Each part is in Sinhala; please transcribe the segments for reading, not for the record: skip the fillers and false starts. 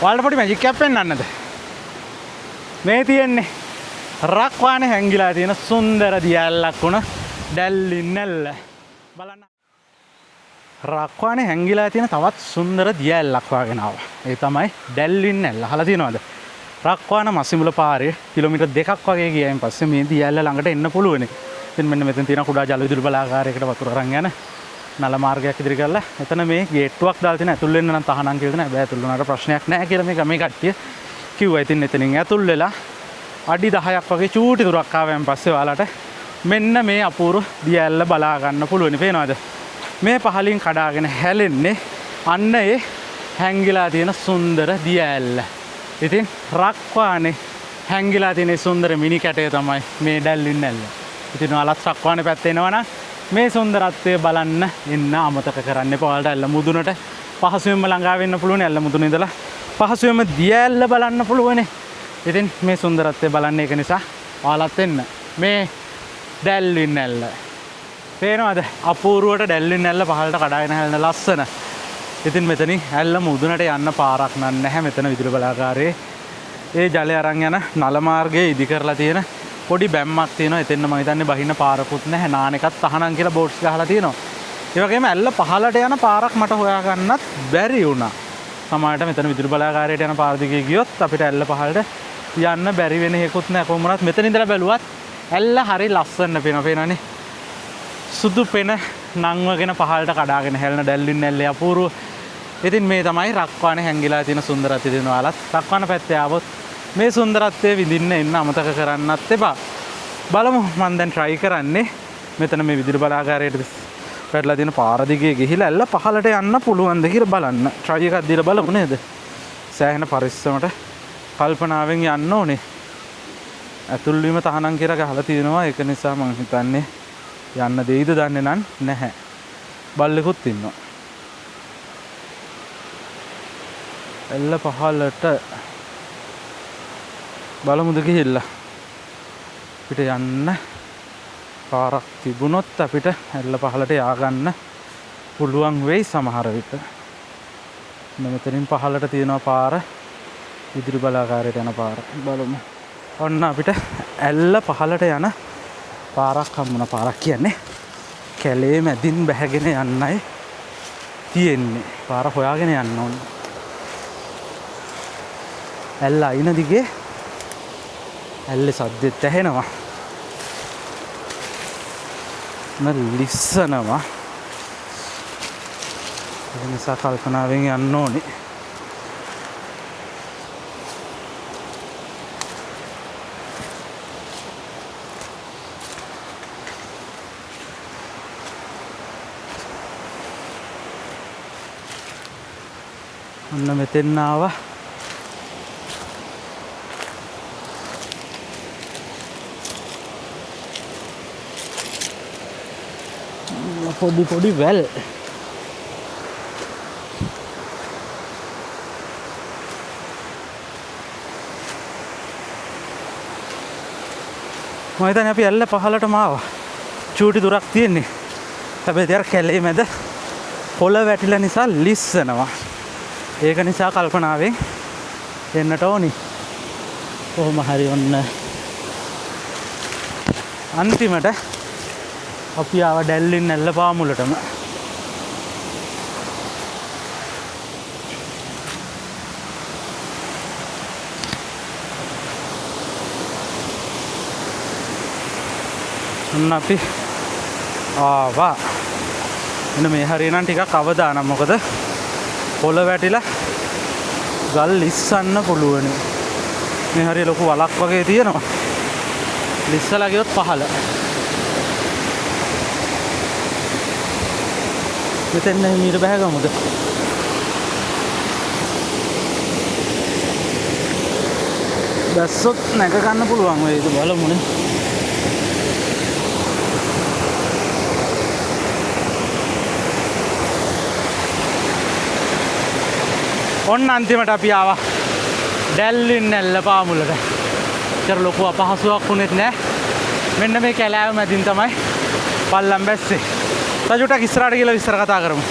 ඔයාලට පොඩි මැජික් එකක් පෙන්නන්නද? මේ තියෙන්නේ රක්වානේ හැංගිලා තියෙන සුන්දර දියැලක් වුණ දැල්ලින් නැල්ල. බලන්න. රක්වානේ හැංගිලා තියෙන තවත් සුන්දර දියැලක් වාගෙන ආවා. ඒ තමයි දැල්ලින් නැල්ල. අහලා තියෙනවද? රක්වාන මසිමුල පාරේ කිලෝමීටර් 2ක් වගේ ගියායින් පස්සේ මේ දියැල්ල ළඟට එන්න පුළුවන්. ඉතින් මෙන්න මෙතන තියෙන කුඩා ජල විදුලි බලාගාරයකට වතුර අරන් යන නල මාර්ගයක් ඉදිරි කරලා එතන මේ ගේට්ටුවක් දාලා තියෙන ඇතුල් වෙන්න නම් තහනම් කියලා තියෙන. හැබැයි ඇතුල් වුණාට ප්‍රශ්නයක් නැහැ කියලා මේ කට්ටිය කිව්වා. ඉතින් එතනින් ඇතුල් වෙලා අඩි 10ක් වගේ චූටි දුරක් ආවයන් පස්සේ ඔයාලට මෙන්න මේ අපූර්ව දියැල්ල බලා ගන්න පුළුවන්. පේනවද? මේ පහලින් කඩාගෙන හැලෙන්නේ අන්න ඒ හැංගිලා තියෙන සුන්දර දියැල්ල. ඉතින් රක්වානේ හැංගිලා තියෙන සුන්දර මිනි කැටය තමයි මේ දැල්ලින් නැල්ල. ඉතින් ඔයාලත් රක්වානේ පැත්තේ එනවනම් මේ සුන්දරත්වය බලන්න එන්න අමතක කරන්න එපා. ඔයාලට ඇල්ල මුදුනට පහසුවෙන්ම ළඟා වෙන්න පුළුවන්. ඇල්ල මුදුන ඉඳලා පහසුවෙන්ම දියැල්ල බලන්න පුළුවන්. ඉතින් මේ සුන්දරත්වය බලන්න ඒක නිසා ඔයාලත් එන්න මේ දැල්ලින් නැල්ල. පේනවද? අපූර්වට දැල්ලින් නැල්ල පහළට කඩාගෙන හැලෙන ලස්සන. ඉතින් මෙතනින් ඇල්ල මුදුනට යන්න පාරක් නැහැ. මෙතන විදුලි බලාගාරයේ ඒ ජලය අරන් යන නල මාර්ගයේ ඉදි කරලා තියෙන පොඩි බැම්මක් තියෙනවා. එතෙන්න මම හිතන්නේ බහින්න පාරකුත් නැහැ. නාන එකත් තහනම් කියලා බෝඩ්ස් ගහලා තියෙනවා. ඒ වගේම ඇල්ල පහළට යන පාරක් මට හොයාගන්නත් බැරි වුණා. සමහරට මෙතන විදුලි බලාගාරයට යන පාර දිගේ ගියොත් අපිට ඇල්ල පහළට යන්න බැරි වෙන හේකුත් නැහැ. කොහොම වුණත් මෙතන ඉඳලා බැලුවත් ඇල්ල හරි ලස්සන පේනවනේ. සුදු පෙන නංවගෙන පහළට කඩාගෙන හැලෙන දැල්ලින් නැල්ලේ අපූර්ව. ඉතින් මේ තමයි රක්වානේ හැංගිලා තියෙන සුන්දරත්වය දෙන ඔයාලත් රක්වාන පැත්තේ ආවොත් මේ සුන්දරත්වය විඳින්න එන්න අමතක කරන්නත් එපා. බලමු මම දැන් try කරන්නේ මෙතන මේ විදුලි බලාගාරයට පැටලලා තියෙන පාර දිගේ ගිහිලා ඇල්ල පහළට යන්න පුළුවන්ද කියලා බලන්න. try එකක් දීලා බලමු නේද? සෑහෙන පරිස්සමට කල්පනාවෙන් යන්න ඕනේ. ඇතුල් වීම තහනම් කියලා ගහලා තියෙනවා. ඒක නිසා මම හිතන්නේ යන්න දෙයිද දන්නේ නැහැ. බල්ලෙකුත් ඉන්නවා. ඇල්ල පහළට බලමුද ගිහිල්ලා අපිට යන්න පාරක් තිබුණොත් අපිට ඇල්ල පහළට ය아가න්න පුළුවන් වෙයි සමහර විට. මෙතනින් පහළට තියෙනවා පාර විදුලි බලාගාරයට යන පාර. බලමු. ඔන්න අපිට ඇල්ල පහළට යන පාරක් හම්බුණා. පාරක් කියන්නේ කැලේ මැදින් බැහැගෙන යන්නයි තියෙන්නේ. පාර හොයාගෙන යන්න ඕනේ. ඇල්ල අයින දිගේ ඇල්ලේ සද්දෙත් ඇහෙනවා. ලිස්සනවා. ඒ නිසා කල්පනාවෙන් යන්න ඕනේ. ඔන්න මෙතෙන් ආවා. පොඩි වැල්. මම හිතන්නේ අපි ඇල්ල පහළටම ආවා. චූටි දුරක් තියෙන්නේ. හැබැයි දැන් කැලේ මැද පොළ වැටිලා නිසා ලිස්සනවා. ඒක නිසා කල්පනාවෙන් එන්නට ඕනි. කොහොම හරි ඔන්න අන්තිමට අපි ආව දැල්ලින් නැල්ල පාමුලටම. ඔන්න අපි ආවා. එන්න මේ හරියනම් ටිකක් අවදානම්. මොකද පොළ වැටිලා ගල් ලිස්සන්න පුළුවන්. මේ හරිය ලොකු වලක් වගේ තියෙනවා. ලිස්සලා ගියොත් පහළ. මෙතෙන් මීට බැහැගමුද? දැස්සොත් නැග ගන්න පුළුවන් වේද බලමුනේ. ඔන්න අන්තිමට අපි ආවා දැල්ලින් නැල්ල පාමුලට. ඒතර ලොකු අපහසුයක් වුණෙත් නෑ. මෙන්න මේ කැලෑව මැදින් තමයි පල්ලම් බැස්සේ. රජුටක් ඉස්සරහට ගිහලා විස්තර කතා කරමු.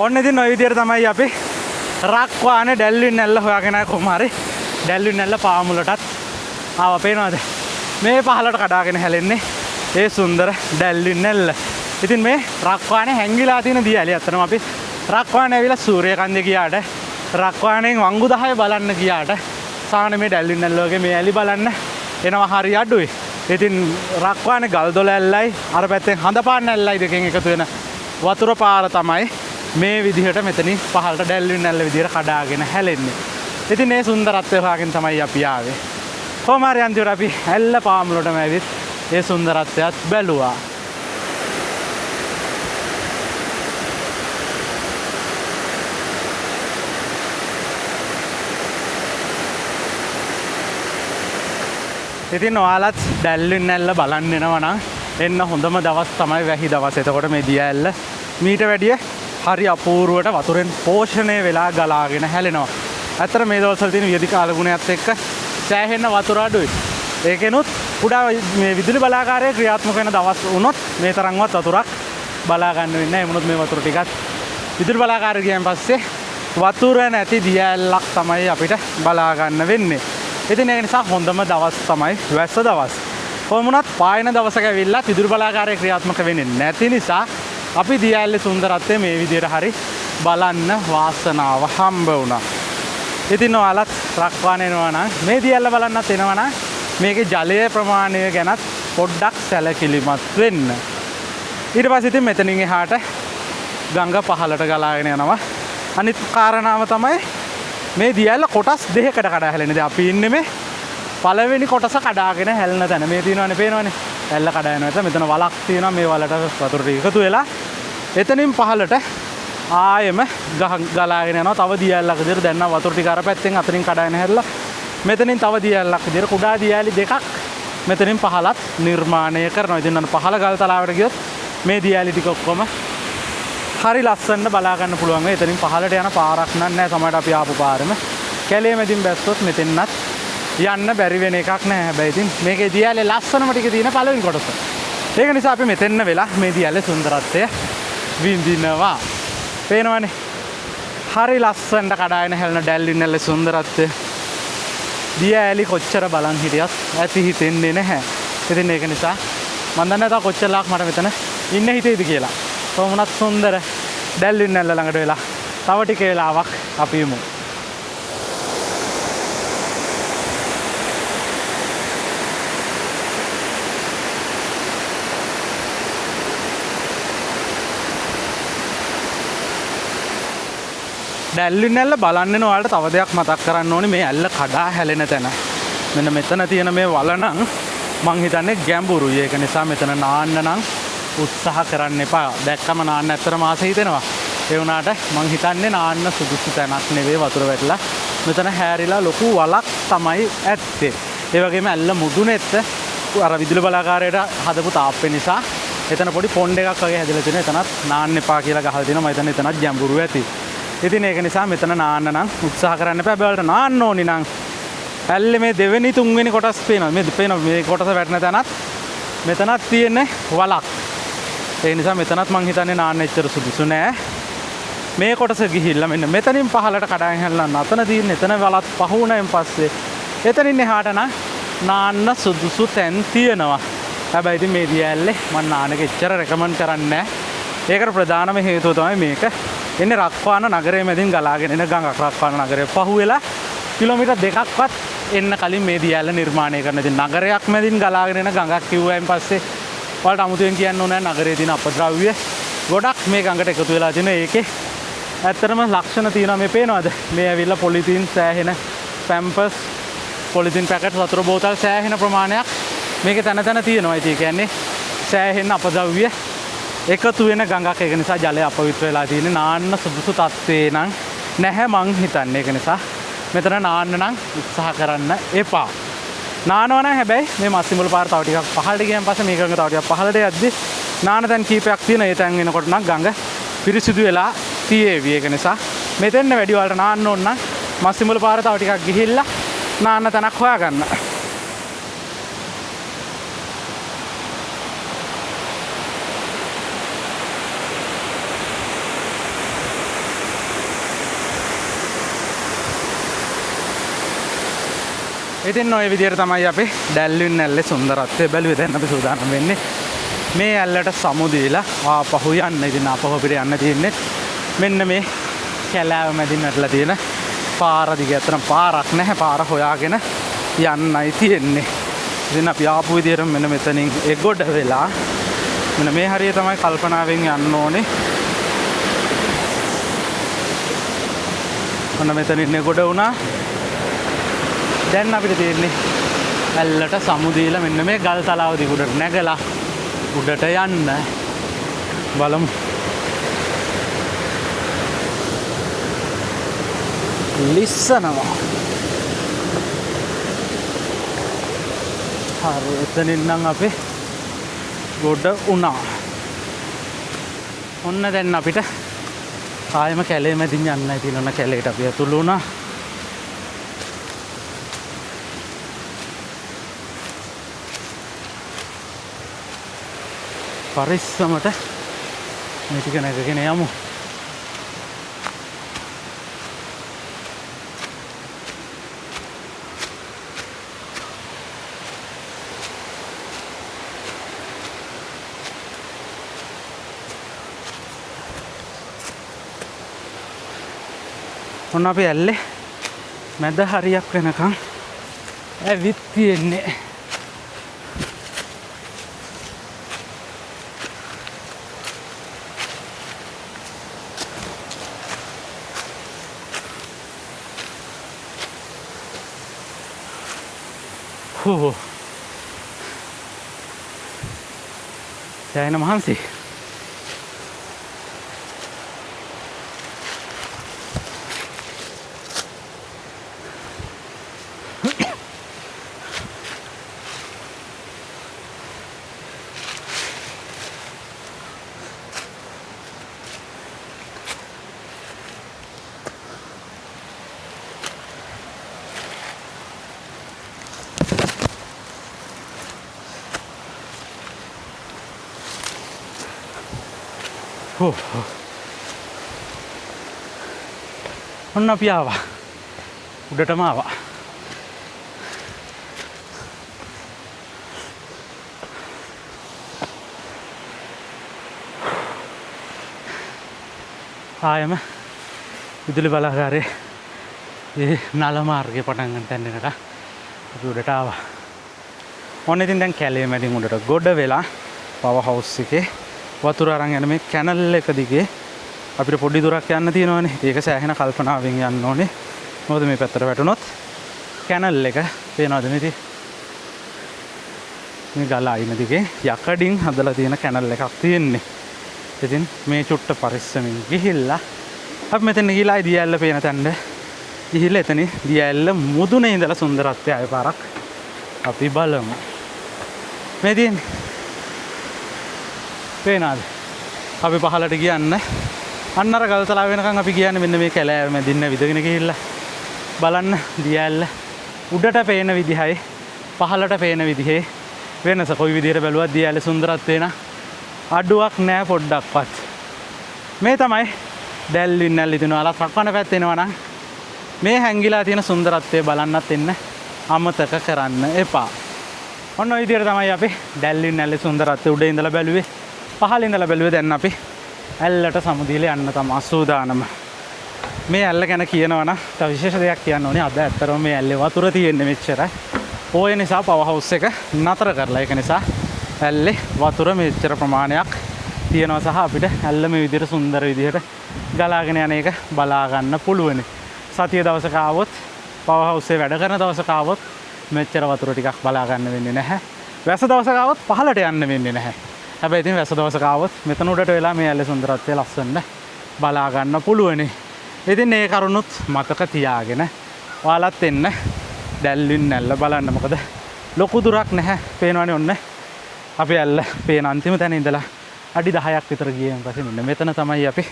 ඔන්න ඉතින් ওই විදියට තමයි අපි රක්වානේ ඩැල්වින් නැල්ල හොයාගෙන කොහොම හරි ඩැල්වින් නැල්ල පාමුලටත් ආවා. පේනවද? මේ පහලට කඩාගෙන හැලෙන්නේ ඒ සුන්දර ඩැල්වින් නැල්ල. ඉතින් මේ රක්වානේ හැංගිලා තියෙන දියැලි අතරම අපි රක්වානේ ඇවිල්ලා සූර්යකන්දේ ගියාට රක්වානේන් වංගු 10 බලන්න ගියාට සාන මේ ඩැල්වින් නැල්ල වගේ මේ ඇලි බලන්න එනවා හරි අඩුයි. ඉතින් රක්වානේ ගල්දොල ඇල්ලයි අර පැත්තෙන් හඳපාන ඇල්ලයි දෙකෙන් එකතු වෙන වතුර පාර තමයි මේ විදිහට මෙතනින් පහළට ඩැල්වින් නැල්ල විදිහට කඩාගෙන හැලෙන්නේ. ඉතින් මේ සුන්දරත්වය හොයාගෙන තමයි අපි ආවේ. කොහොම හරි අන්තිමට අපි ඇල්ල පාමුලටම ඇවිත් ඒ සුන්දරත්වයත් බැලුවා. ඉතින් ඔයාලත් ඩැල්වින් නැල්ල බලන්න එනවා නම් එන්න හොඳම දවස් තමයි වැහි දවස්. එතකොට මේ දිය ඇල්ල මීට වැඩිය හරි අපූර්වට වතුරෙන් පෝෂණය වෙලා ගලාගෙන හැලෙනවා. ඇත්තට මේ දවස්වල තියෙන වියදි කාලගුණයත් එක්ක සෑහෙන වතුර අඩුයි. ඒකෙනුත් කුඩා මේ විදුලි බලාගාරයේ ක්‍රියාත්මක වෙන දවස් වුණොත් මේ තරම්වත් වතුරක් බලා ගන්න වෙන්නේ නැහැ. එමුණොත් මේ වතුර ටිකත් විදුලි බලාගාරය ගියන් පස්සේ වතුර නැති දිය ඇල්ලක් තමයි අපිට බලා ගන්න වෙන්නේ. ඉතින් ඒක නිසා හොඳම දවස් තමයි වැස්ස දවස්. කොහොම වුණත් පායන දවසක ඇවිල්ලා විදුලි බලාගාරයේ ක්‍රියාත්මක වෙන්නේ නැති නිසා අපි දිය ඇල්ලේ සුන්දරත්වය මේ විදිහට හරි බලන්න වාසනාව හම්බ වුණා. ඉතින් ඔයාලත් රක්වානේ එනවා නම් මේ දිය ඇල්ල බලන්නත් එනවා නම් මේකේ ජලය ප්‍රමාණය ගැනත් පොඩ්ඩක් සැලකිලිමත් වෙන්න. ඊට පස්සේ ඉතින් මෙතනින් එහාට ගඟ පහළට ගලාගෙන යනවා. අනිත් කාරණාව තමයි මේ දිය ඇල්ල කොටස් දෙකකට කඩා හැලෙන්නේ. දැන් අපි ඉන්නේ මේ පළවෙනි කොටස කඩාගෙන හැලෙන තැන. මේ තියෙනවනේ පේනවනේ. ඇල්ල කඩා යනවා. මෙතන වලක් තියෙනවා. මේ වලට වතුර ටික එකතු වෙලා එතනින් පහළට ආයෙම ගලාගෙන යනවා. තව දිය ඇල්ලක් විදිහට දැන් නම් වතුර ටික අර පැත්තෙන් අතනින් කඩාගෙන හැරලා මෙතනින් තව දිය ඇල්ලක් විදිහට කුඩා දිය ඇලි දෙකක් මෙතනින් පහළත් නිර්මාණය කරනවා. ඉතින් අන්න පහළ ගල් තලාවට ගියොත් මේ දිය ඇලි ටික ඔක්කොම හරි ලස්සනට බලා ගන්න පුළුවන්. එතනින් පහළට යන පාරක් නැහැ. සමහරට අපි ආපු පාරෙම කැලේ මැදින් බැස්සොත් මෙතෙන්වත් යන්න බැරි වෙන එකක් නැහැ. හැබැයි ඉතින් මේකේ දිය ඇලේ ලස්සනම ටික තියෙන පළවෙනි කොටස. ඒක නිසා අපි මෙතෙන්න වෙලා මේ දිය ඇලේ සුන්දරත්වය විඳිනවා. පේනවනේ. හරි ලස්සනට කඩාගෙන හැලෙන ඩැල්වින් නැල්ලේ සුන්දරත්වය. දිය ඇලි කොච්චර බලන් හිටියත් ඇති හිතෙන්නේ නැහැ. ඉතින් ඒක නිසා මම දන්නේ නැහැ කොච්චරක් මට මෙතන ඉන්න හිතේද කියලා. කොහොමවත් සුන්දර ඩැල්වින් නැල්ල ළඟට වෙලා තව ටික වෙලාවක් අපි යමු. ඩැල්වින් නැල්ල බලන්න යන ඔයාලට තව දෙයක් මතක් කරන්න ඕනේ. මේ ඇල්ල කඩා හැලෙන තැන මෙන්න මෙතන තියෙන මේ වල නම් මං හිතන්නේ ගැඹුරුයි. ඒක නිසා මෙතන නාන්න නම් උත්සාහ කරන්න එපා. දැක්කම නාන්න ඇත්තටම ආස හිතෙනවා. ඒ වුණාට මං හිතන්නේ නාන්න සුදුසු තැනක් නෙවෙයි. වතුර වැටලා මෙතන හැරිලා ලොකු වලක් තමයි ඇත්තේ. ඒ වගේම ඇල්ල මුදුනේත් අර විදුලි බලාගාරයට හදපු තාප්පේ නිසා එතන පොඩි පොන්ඩ් එකක් වගේ හැදලා තියෙනවා. එතනත් නාන්න එපා කියලා ගහලා තියෙනවා. මම හිතන්නේ එතනත් ගැඹුරු ඇති. ඉතින් ඒක නිසා මෙතන නාන්න නම් උත්සාහ කරන්න එපා. බැලුවට නාන්න ඕනි නම් ඇල්ලේ මේ දෙවෙනි තුන්වෙනි කොටස් පේනවා. මේ කොටස වැටෙන තැනත් මෙතනත් තියෙන වලක්. ඒ නිසා මෙතනත් මං හිතන්නේ නාන්න එච්චර සුදුසු නෑ. මේ කොටස ගිහිල්ලා මෙන්න මෙතනින් පහළට කඩාගෙන හැලලා නතන තියෙන එතන වලත් පහුණෙන් පස්සේ එතනින් එහාට නම් නාන්න සුදුසු තැන් තියෙනවා. හැබැයි ඉතින් මේ දිය ඇල්ලේ මං නාන්නක එච්චර රෙකමන්ඩ් කරන්නේ නෑ. ඒකට ප්‍රධානම හේතුව තමයි මේක එන්නේ රක්වාන නගරයේ මැදින් ගලාගෙන එන ගඟක්. රක්වාන නගරය පහුවෙලා කිලෝමීටර් දෙකක්වත් එන්න කලින් මේ දිය ඇල්ල නිර්මාණය කරන. ඉතින් නගරයක් මැදින් ගලාගෙන එන ගඟක් කිව්වයින් පස්සේ ඔයාලට අමුතුවෙන් කියන්න ඕනේ නගරයේ තියෙන අපද්‍රව්‍ය ගොඩක් මේ ගඟට එකතු වෙලා තියෙනවා. ඒකේ ඇත්තටම ලක්ෂණ තියෙනවා. මේ පේනවද? මේ ඇවිල්ලා පොලිතීන් සෑහෙන පැම්පර්ස් පොලිතීන් පැකට් වතුර බෝතල් සෑහෙන ප්‍රමාණයක් මේකේ තන තන තියෙනවා. ඒ කියන්නේ සෑහෙන අපද්‍රව්‍ය එකතු වෙන ගඟක්. ඒක නිසා ජලය අපවිත්‍ර වෙලා තියෙන්නේ. නාන්න සුදුසු තත්ත්වේ නම් නැහැ මං හිතන්නේ. ඒක නිසා මෙතන නාන්න නම් උත්සාහ කරන්න එපා. නානවා නම් හැබැයි මේ මස්සිමුල පාර තව ටිකක් පහළට ගියන් පස්සේ මේ ගඟ තව ටිකක් පහළට යද්දි නාන තැන් කීපයක් තියෙන. ඒ තැන් වෙනකොට නම් ගඟ පිරිසිදු වෙලා තියෙවි. ඒක නිසා මෙතෙන්න වැඩි වලට නාන්න ඕන නම් මස්සිමුල පාර තව ටිකක් ගිහිල්ලා නාන්න තැනක් හොයාගන්න. ඉතින් ඔය විදිහට තමයි අපි ඩැල්වින් ඇල්ලේ සුන්දරත්වය බැලුවේ. දැන් අපි සූදානම් වෙන්නේ මේ ඇල්ලට සමු දීලා ආපහු යන්න. ඉතින් ආපහු අපිට යන්න තියෙන්නේ මෙන්න මේ කැලෑව මැදින් වැටලා තියෙන පාර දිගේ. අතන පාරක් නැහැ. පාර හොයාගෙන යන්නයි තියෙන්නේ. ඉතින් අපි ආපු විදිහට මෙන්න මෙතනින් එගොඩ වෙලා මෙන්න මේ හරිය තමයි කල්පනාවෙන් යන්න ඕනේ. ඔන්න මෙතනින් එගොඩ වුණා. දැන් අපිට තියෙන්නේ ඇල්ලට සමු දීලා මෙන්න මේ ගල් තලාව දිගට නැගලා උඩට යන්න. බලමු. ලිස්සනවා. හරි එතනින් නම් අපි ගොඩ වුණා. ඔන්න දැන් අපිට ආයෙම කැලේ මැදින් යන්නයි තියෙනවා. කැලේට අපි ඇතුළු වුණා. පරිස්සමට මේ ටික නැගගෙන යමු. ඔන්න අපි ඇල්ලේ මැද හරියක් වෙනකන් ඇවිත් තියෙන්නේ. දැන් මහන්සි. ඔන්න අපි ආවා. උඩටම ආවා. ආයම විදුලි බලාගාරයේ ඒ නල මාර්ගයේ පටන් ගන්න තැන එකට අපි උඩට ආවා. ඔන්න ඉතින් දැන් කැලේ මැදින් උඩට ගොඩ වෙලා පවර් හවුස් එකේ වතුර අරන් යන මේ කැනල් එක දිගේ අපිට පොඩි දුරක් යන්න තියෙනවානේ. ඒක සෑහෙන කල්පනාවෙන් යන්න ඕනේ. මොකද මේ පැත්තට වැටුනොත් කැනල් එක පේනවද මේ මේ ගල අයින දිගේ යකඩින් හදලා තියෙන කැනල් එකක් තියෙන්නේ. ඉතින් මේ චුට්ට පරිස්සමින් ගිහිල්ලා අපි මෙතන ගිහිලා දියැල්ල පේන තැනට ගිහිල්ලා එතන දියැල්ල මුදුනේ ඉඳලා සුන්දරත්වය ආය පාරක් අපි බලමු. මේ තියෙන්නේ පේනවද? අපි පහලට ගියන්න අන්න අර ගල් තලාව වෙනකන් අපි කියන්නේ මෙන්න මේ කැලෑව මැදින් විදගෙන ගිහිල්ලා බලන්න දියැල්ල උඩට පේන විදිහයි පහලට පේන විදිහේ වෙනස කොයි විදිහට බැලුවත් දියැල්ල සුන්දරත්වය න අඩුවක් නෑ පොඩ්ඩක්වත්. මේ තමයි ඩැල්වින් ඇල්ල. ඉතින් ඔයාලා රක්වන පැත්තේ එනවා නම් මේ හැංගිලා තියෙන සුන්දරත්වය බලන්නත් එන්න අමතක කරන්න එපා. ඔන්න ඔය විදිහට තමයි අපි ඩැල්වින් ඇල්ලේ සුන්දරත්වය උඩ ඉඳලා බැලුවේ. පහළ ඉඳලා බැලුවේ. දැන් අපි ඇල්ලට සමුදීලා යන්න තමයි සූදානම. මේ ඇල්ල ගැන කියනවා නම් තව විශේෂ දෙයක් කියන්න ඕනේ. අද ඇත්තටම මේ ඇල්ලේ වතුර තියෙන්නේ මෙච්චරයි. ඕය නිසා පවර් හවුස් එක නතර කරලා ඒක නිසා ඇල්ලේ වතුර මෙච්චර ප්‍රමාණයක් තියෙනවා සහ අපිට ඇල්ල මේ විදිහට සුන්දර විදිහට ගලාගෙන යන එක බලා ගන්න පුළුවන්. සතිය දවසක ආවොත් පවර් හවුස් එකේ වැඩ කරන දවසක ආවොත් මෙච්චර වතුර ටිකක් බලා ගන්න වෙන්නේ නැහැ. වැස්ස දවසක ආවොත් පහළට යන්න වෙන්නේ නැහැ. හැබැයි ඉතින් වැස්ස දවසක ආවොත් මෙතන උඩට වෙලා මේ ඇල්ලේ සුන්දරත්වය ලස්සනට බලා ගන්න පුළුවන්. ඉතින් මේ කරුණුත් මතක තියාගෙන ඔයාලත් එන්න ඩැල්වින් ඇල්ල බලන්න. මොකද ලොකු දුරක් නැහැ. පේනවනේ ඔන්න අපි ඇල්ල පේන අන්තිම තැන ඉඳලා අඩි 10ක් විතර ගියන් පස්සේ මෙන්න මෙතන තමයි අපි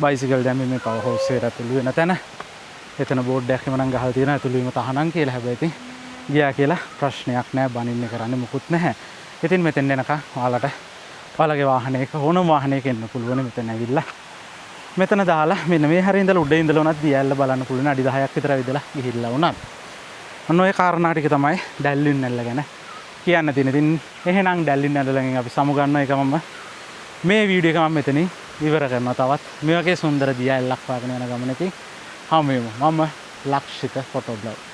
බයිසිකල් දැම්මේ මේ පවර් හවුස් එකට ඇතුළු වෙන තැන. එතන බෝඩ් එකක් එමනම් ගහලා තියෙනවා ඇතුළු වීම තහනම් කියලා. හැබැයි ඉතින් ගියා කියලා ප්‍රශ්නයක් නැහැ. බනින්න කරන්න මොකුත් නැහැ. ඉතින් මෙතෙන් එනකන් ඔයාලගේ වාහනයක ඕනම වාහනයක එන්න පුළුවන්. මෙතන ඇවිල්ලා මෙතන දාලා මෙන්න මේ හැරේ ඉඳලා උඩ ඉඳලා උනත් දියැල්ල බලන්න පුළුවන්. අඩි 10ක් විතර විදලා ගිහිල්ලා උනත් ඔන්න ඔය කාරණා ටික තමයි ඩැල්ලින් නැල්ල ගැන කියන්න තියෙන. ඉතින් එහෙනම් ඩැල්ලින් නැල්ල ළඟින් අපි සමු ගන්න එක මම මේ වීඩියෝ එක මම මෙතනින් ඉවර කරනවා. තවත් මේ වගේ සුන්දර දිය ඇල්ලක් වාගෙන යන ගමනකින් හමු වෙමු. මම ලක්ෂිත ෆොටෝ බ්ලොග්.